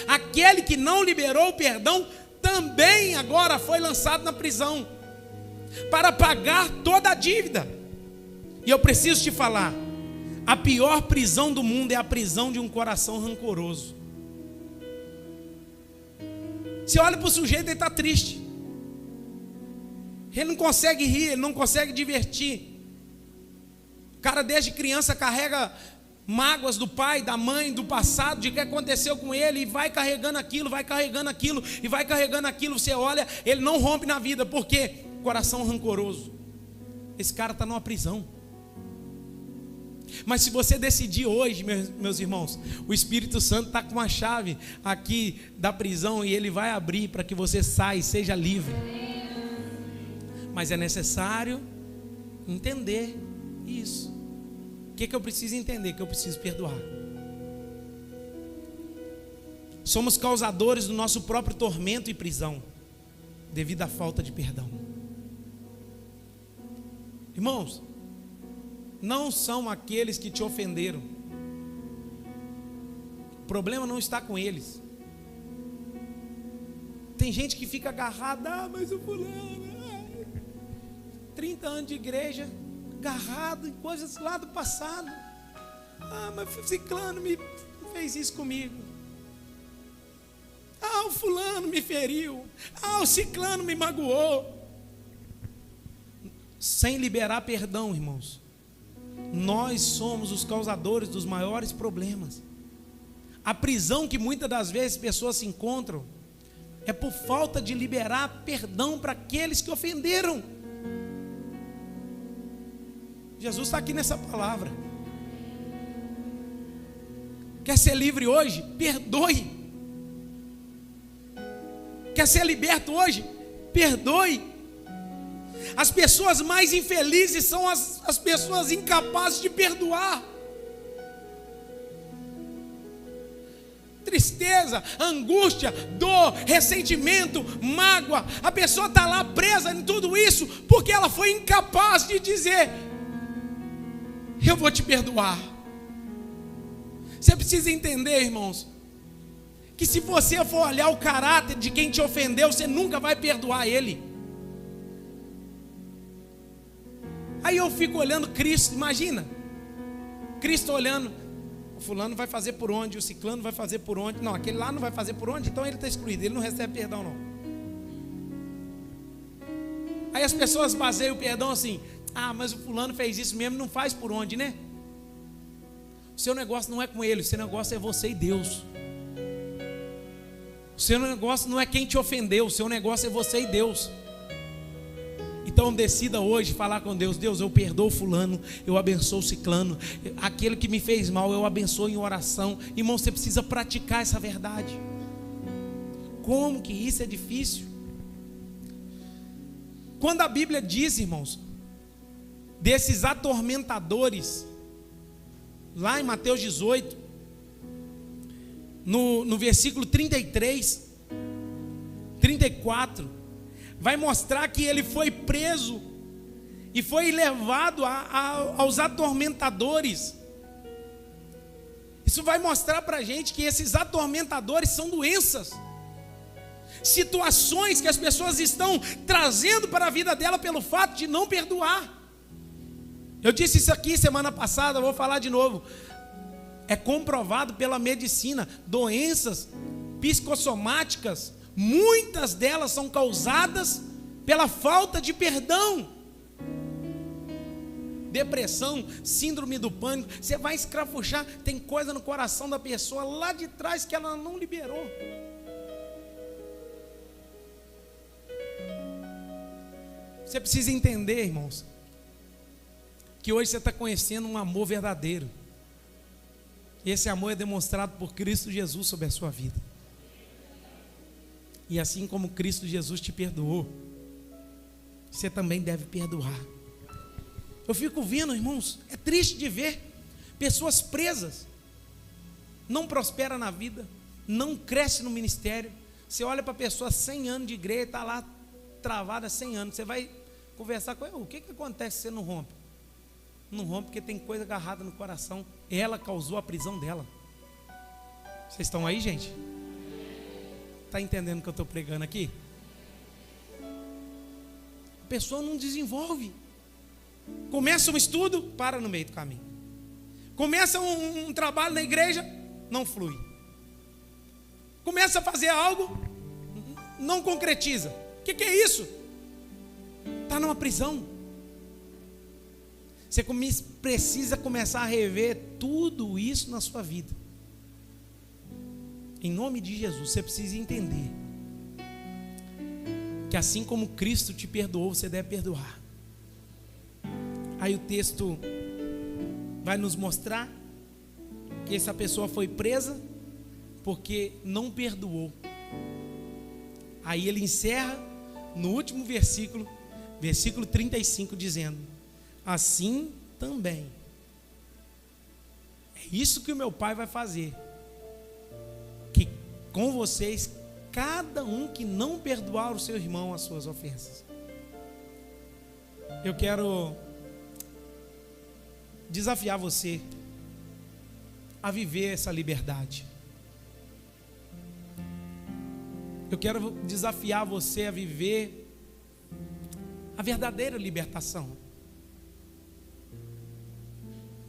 Aquele que não liberou o perdão também agora foi lançado na prisão para pagar toda a dívida. E eu preciso te falar: a pior prisão do mundo é a prisão de um coração rancoroso. Você olha para o sujeito, ele está triste, ele não consegue rir, ele não consegue divertir. O cara desde criança carrega mágoas do pai, da mãe, do passado, de que aconteceu com ele, e vai carregando aquilo, vai carregando aquilo, e vai carregando aquilo. Você olha, ele não rompe na vida. Por quê? Coração rancoroso. Esse cara está numa prisão. Mas se você decidir hoje, meus irmãos, o Espírito Santo está com uma chave aqui da prisão e ele vai abrir para que você saia e seja livre. Mas é necessário entender isso. O que eu preciso entender? Que eu preciso perdoar. Somos causadores do nosso próprio tormento e prisão devido à falta de perdão. Irmãos, não são aqueles que te ofenderam. O problema não está com eles. Tem gente que fica agarrada: mas o fulano, 30 anos de igreja, agarrado em coisas lá do passado. Mas o ciclano me fez isso comigo. O fulano me feriu. O ciclano me magoou. sem liberar perdão, irmãos, nós somos os causadores dos maiores problemas. A prisão que muitas das vezes pessoas se encontram é por falta de liberar perdão para aqueles que ofenderam. Jesus está aqui nessa palavra. Quer ser livre hoje? Perdoe. Quer ser liberto hoje? Perdoe. As pessoas mais infelizes são as pessoas incapazes de perdoar. Tristeza, angústia, dor, ressentimento, mágoa. A pessoa está lá presa em tudo isso porque ela foi incapaz de dizer: eu vou te perdoar. Você precisa entender, irmãos, que se você for olhar o caráter de quem te ofendeu, você nunca vai perdoar ele. Aí eu fico olhando Cristo, imagina, Cristo olhando, o fulano vai fazer por onde, o ciclano vai fazer por onde, não, aquele lá não vai fazer por onde, então ele está excluído, ele não recebe perdão não. Aí as pessoas baseiam o perdão assim: ah, mas o fulano fez isso mesmo, não faz por onde, né? O seu negócio não é com ele, o seu negócio é você e Deus. O seu negócio não é quem te ofendeu, o seu negócio é você e Deus. Então decida hoje falar com Deus: Deus, eu perdoo fulano, eu abençoo o ciclano, aquele que me fez mal eu abençoo em oração. Irmão, você precisa praticar essa verdade. Como que isso é difícil? Quando a Bíblia diz, irmãos, desses atormentadores, lá em Mateus 18, no versículo 33, 34, vai mostrar que ele foi preso e foi levado aos atormentadores. Isso vai mostrar para a gente que esses atormentadores são doenças, situações que as pessoas estão trazendo para a vida dela pelo fato de não perdoar. Eu disse isso aqui semana passada, vou falar de novo. É comprovado pela medicina, doenças psicossomáticas, muitas delas são causadas pela falta de perdão. Depressão, síndrome do pânico, você vai escrafuchar, tem coisa no coração da pessoa lá de trás que ela não liberou. Você precisa entender, irmãos, que hoje você está conhecendo um amor verdadeiro. E esse amor é demonstrado por Cristo Jesus sobre a sua vida. E assim como Cristo Jesus te perdoou, você também deve perdoar. Eu fico vendo, irmãos, é triste de ver pessoas presas, não prospera na vida, não cresce no ministério. Você olha para a pessoa 100 anos de igreja, está lá travada 100 anos, você vai conversar com ela: o que acontece se você não rompe? Não rompe porque tem coisa agarrada no coração. Ela causou a prisão dela. Vocês estão aí, gente? Está entendendo o que eu estou pregando aqui? A pessoa não desenvolve. Começa um estudo, para no meio do caminho. Começa um trabalho na igreja, não flui. Começa a fazer algo, não concretiza. O que é isso? Está numa prisão. Você precisa começar a rever tudo isso na sua vida. Em nome de Jesus, você precisa entender que assim como Cristo te perdoou, você deve perdoar. Aí o texto vai nos mostrar que essa pessoa foi presa porque não perdoou. Aí ele encerra no último versículo, versículo 35, dizendo: assim também, é isso que o meu Pai vai fazer, que com vocês, cada um que não perdoar o seu irmão as suas ofensas. Eu quero desafiar você a viver essa liberdade. Eu quero desafiar você a viver a verdadeira libertação.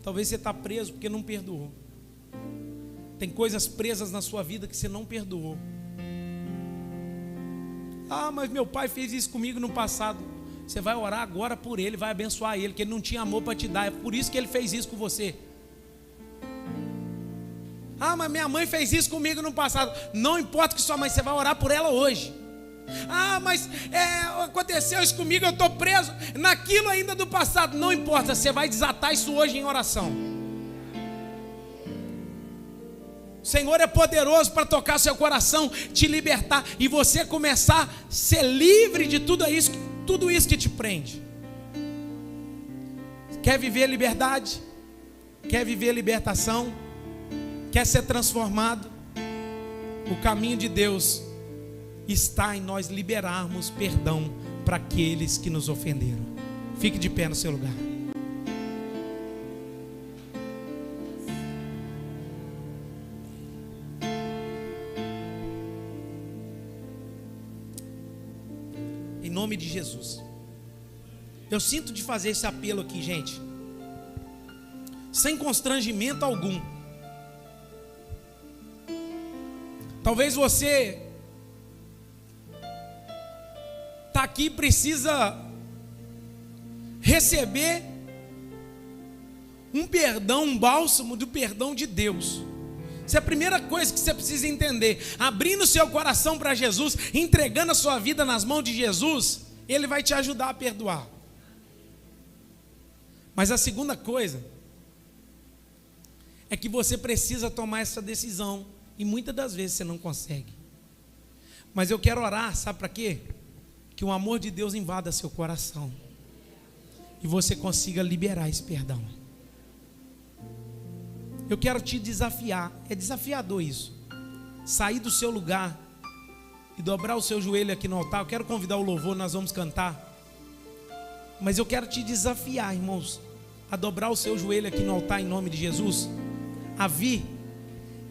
Talvez você está preso porque não perdoou. Tem coisas presas na sua vida que você não perdoou. Ah, mas meu pai fez isso comigo no passado. Você vai orar agora por ele, vai abençoar ele, que ele não tinha amor para te dar. É por isso que ele fez isso com você. Ah, mas minha mãe fez isso comigo no passado. Não importa que sua mãe, você vai orar por ela hoje. Ah, mas aconteceu isso comigo, eu estou preso naquilo ainda do passado. Não importa, você vai desatar isso hoje em oração. O Senhor é poderoso para tocar seu coração, te libertar e você começar a ser livre de tudo isso que te prende. Quer viver liberdade? Quer viver libertação? Quer ser transformado? O caminho de Deus está em nós liberarmos perdão para aqueles que nos ofenderam. Fique de pé no seu lugar. Em nome de Jesus. Eu sinto de fazer esse apelo aqui, gente, sem constrangimento algum. Talvez você está aqui e precisa receber um perdão, um bálsamo do perdão de Deus. Essa é a primeira coisa que você precisa entender. Abrindo seu coração para Jesus, entregando a sua vida nas mãos de Jesus, Ele vai te ajudar a perdoar. Mas a segunda coisa é que você precisa tomar essa decisão. E muitas das vezes você não consegue. Mas eu quero orar, sabe para quê? Que o amor de Deus invada seu coração e você consiga liberar esse perdão. Eu quero te desafiar. É desafiador isso. Sair do seu lugar e dobrar o seu joelho aqui no altar. Eu quero convidar o louvor, nós vamos cantar. Mas eu quero te desafiar, irmãos, a dobrar o seu joelho aqui no altar em nome de Jesus, a vir,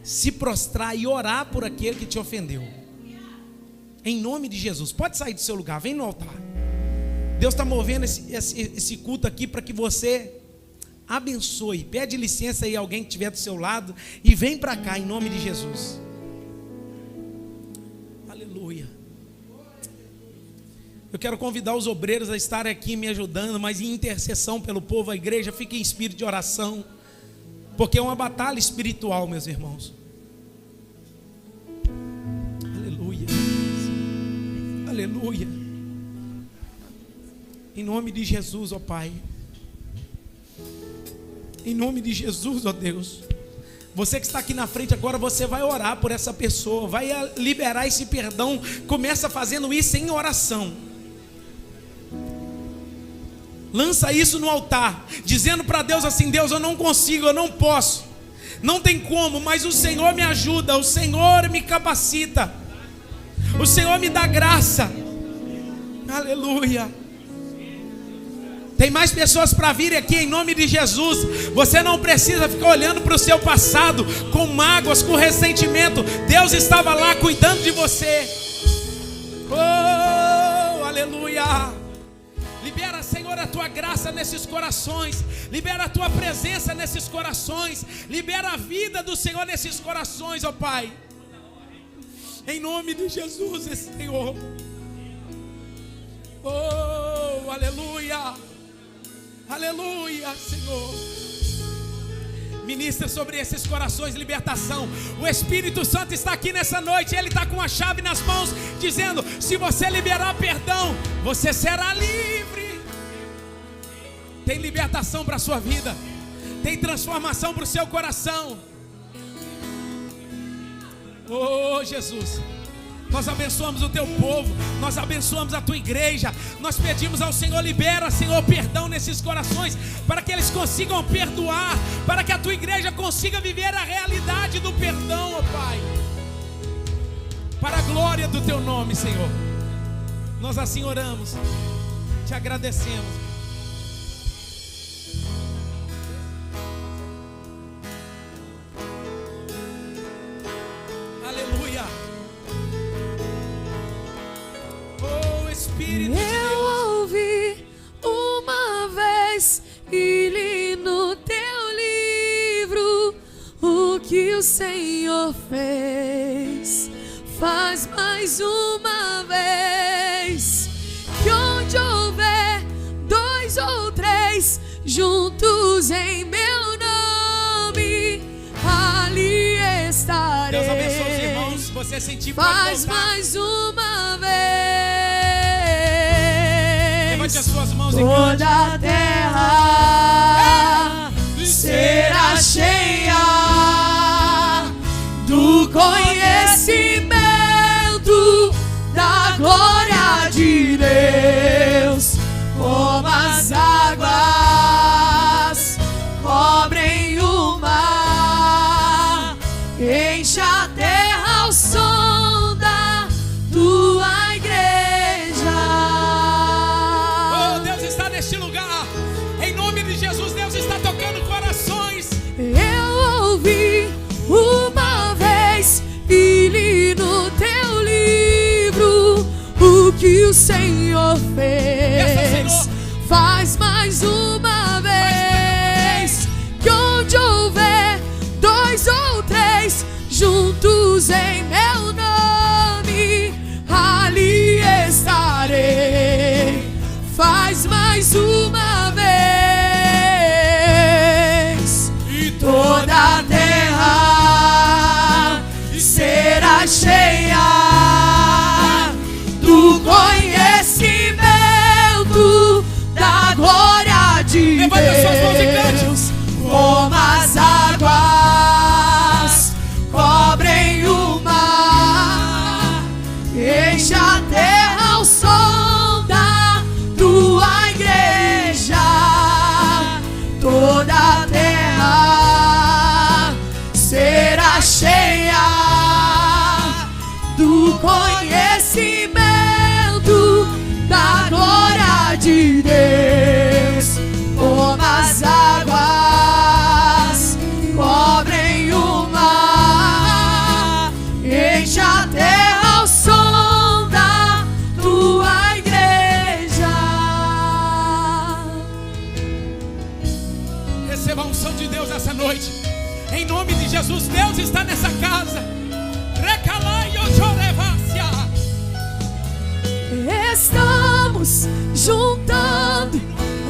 se prostrar e orar por aquele que te ofendeu. Em nome de Jesus. Pode sair do seu lugar, vem no altar. Deus está movendo esse culto aqui para que você abençoe. Pede licença aí a alguém que estiver do seu lado e vem para cá em nome de Jesus. Aleluia. Eu quero convidar os obreiros a estarem aqui me ajudando, mas em intercessão pelo povo, a igreja fica em espírito de oração, porque é uma batalha espiritual, meus irmãos. Aleluia. Aleluia. Em nome de Jesus, ó Pai. Em nome de Jesus, ó Deus. Você que está aqui na frente agora, você vai orar por essa pessoa, vai liberar esse perdão. Começa fazendo isso em oração. Lança isso no altar, dizendo para Deus assim: Deus, eu não consigo, eu não posso, não tem como, mas o Senhor me ajuda, o Senhor me capacita, o Senhor me dá graça. Aleluia. Tem mais pessoas para vir aqui em nome de Jesus. Você não precisa ficar olhando para o seu passado com mágoas, com ressentimento. Deus estava lá cuidando de você. Oh, aleluia. Libera, Senhor, a tua graça nesses corações. Libera a tua presença nesses corações. Libera a vida do Senhor nesses corações, ó Pai. Em nome de Jesus, Senhor. Oh, aleluia. Aleluia, Senhor. Ministra sobre esses corações libertação. O Espírito Santo está aqui nessa noite. Ele está com a chave nas mãos, dizendo: se você liberar perdão, você será livre. Tem libertação para a sua vida. Tem transformação para o seu coração. Oh, Jesus, nós abençoamos o teu povo, nós abençoamos a tua igreja. Nós pedimos ao Senhor: libera, Senhor, perdão nesses corações, para que eles consigam perdoar, para que a tua igreja consiga viver a realidade do perdão, ó Pai, para a glória do teu nome, Senhor. Nós assim oramos, te agradecemos. Aleluia. Eu ouvi uma vez e li no teu livro o que o Senhor fez. Faz mais uma vez, que onde houver juntos em meu nome, ali estarei. Deus abençoe os irmãos. Se você sentir, Faz pode voltar. mais uma vez. Levante as suas mãos e Toda cante. a terra será cheia do conhecimento da glória de Deus, como as águas cobrem o mar. Enche a terra ao som da tua igreja. Oh, Deus está neste lugar. Em nome de Jesus, Deus está tocando corações. Eu ouvi uma vez e li no teu livro o que o Senhor fez. Faz mais uma vez, que onde houver dois ou três juntos em meu nome, ali estarei. Faz mais uma vez. E toda a terra será cheia do conhecimento da glória de Levante as suas mãos e cante. Deus, como as águas cobrem o mar. Enche a terra ao som da tua igreja. Toda a terra será cheia do conhecimento da glória de Deus, como as águas cobrem o mar. Enche a terra ao som da tua igreja. Receba a unção de Deus essa noite. Em nome de Jesus, Deus está nessa casa. Estamos juntando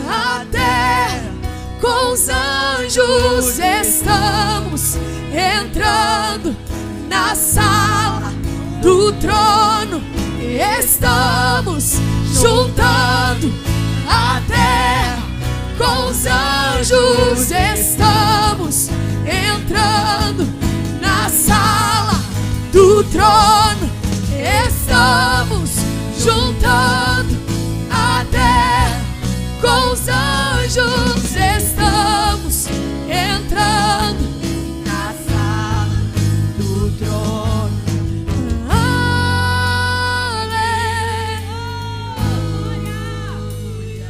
a terra com os anjos. Estamos entrando na sala do trono. Estamos juntando a terra com os anjos. Estamos entrando na sala do trono. Estamos juntando a terra com os anjos. Estamos entrando na sala do trono. Aleluia.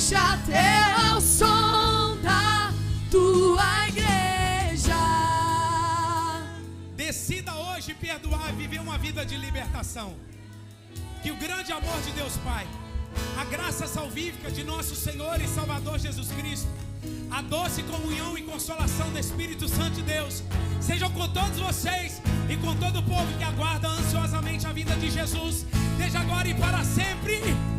enche até ao som da tua igreja. Decida hoje perdoar e viver uma vida de libertação. Que o grande amor de Deus Pai, a graça salvífica de nosso Senhor e Salvador Jesus Cristo, a doce comunhão e consolação do Espírito Santo de Deus, sejam com todos vocês e com todo o povo que aguarda ansiosamente a vinda de Jesus, desde agora e para sempre.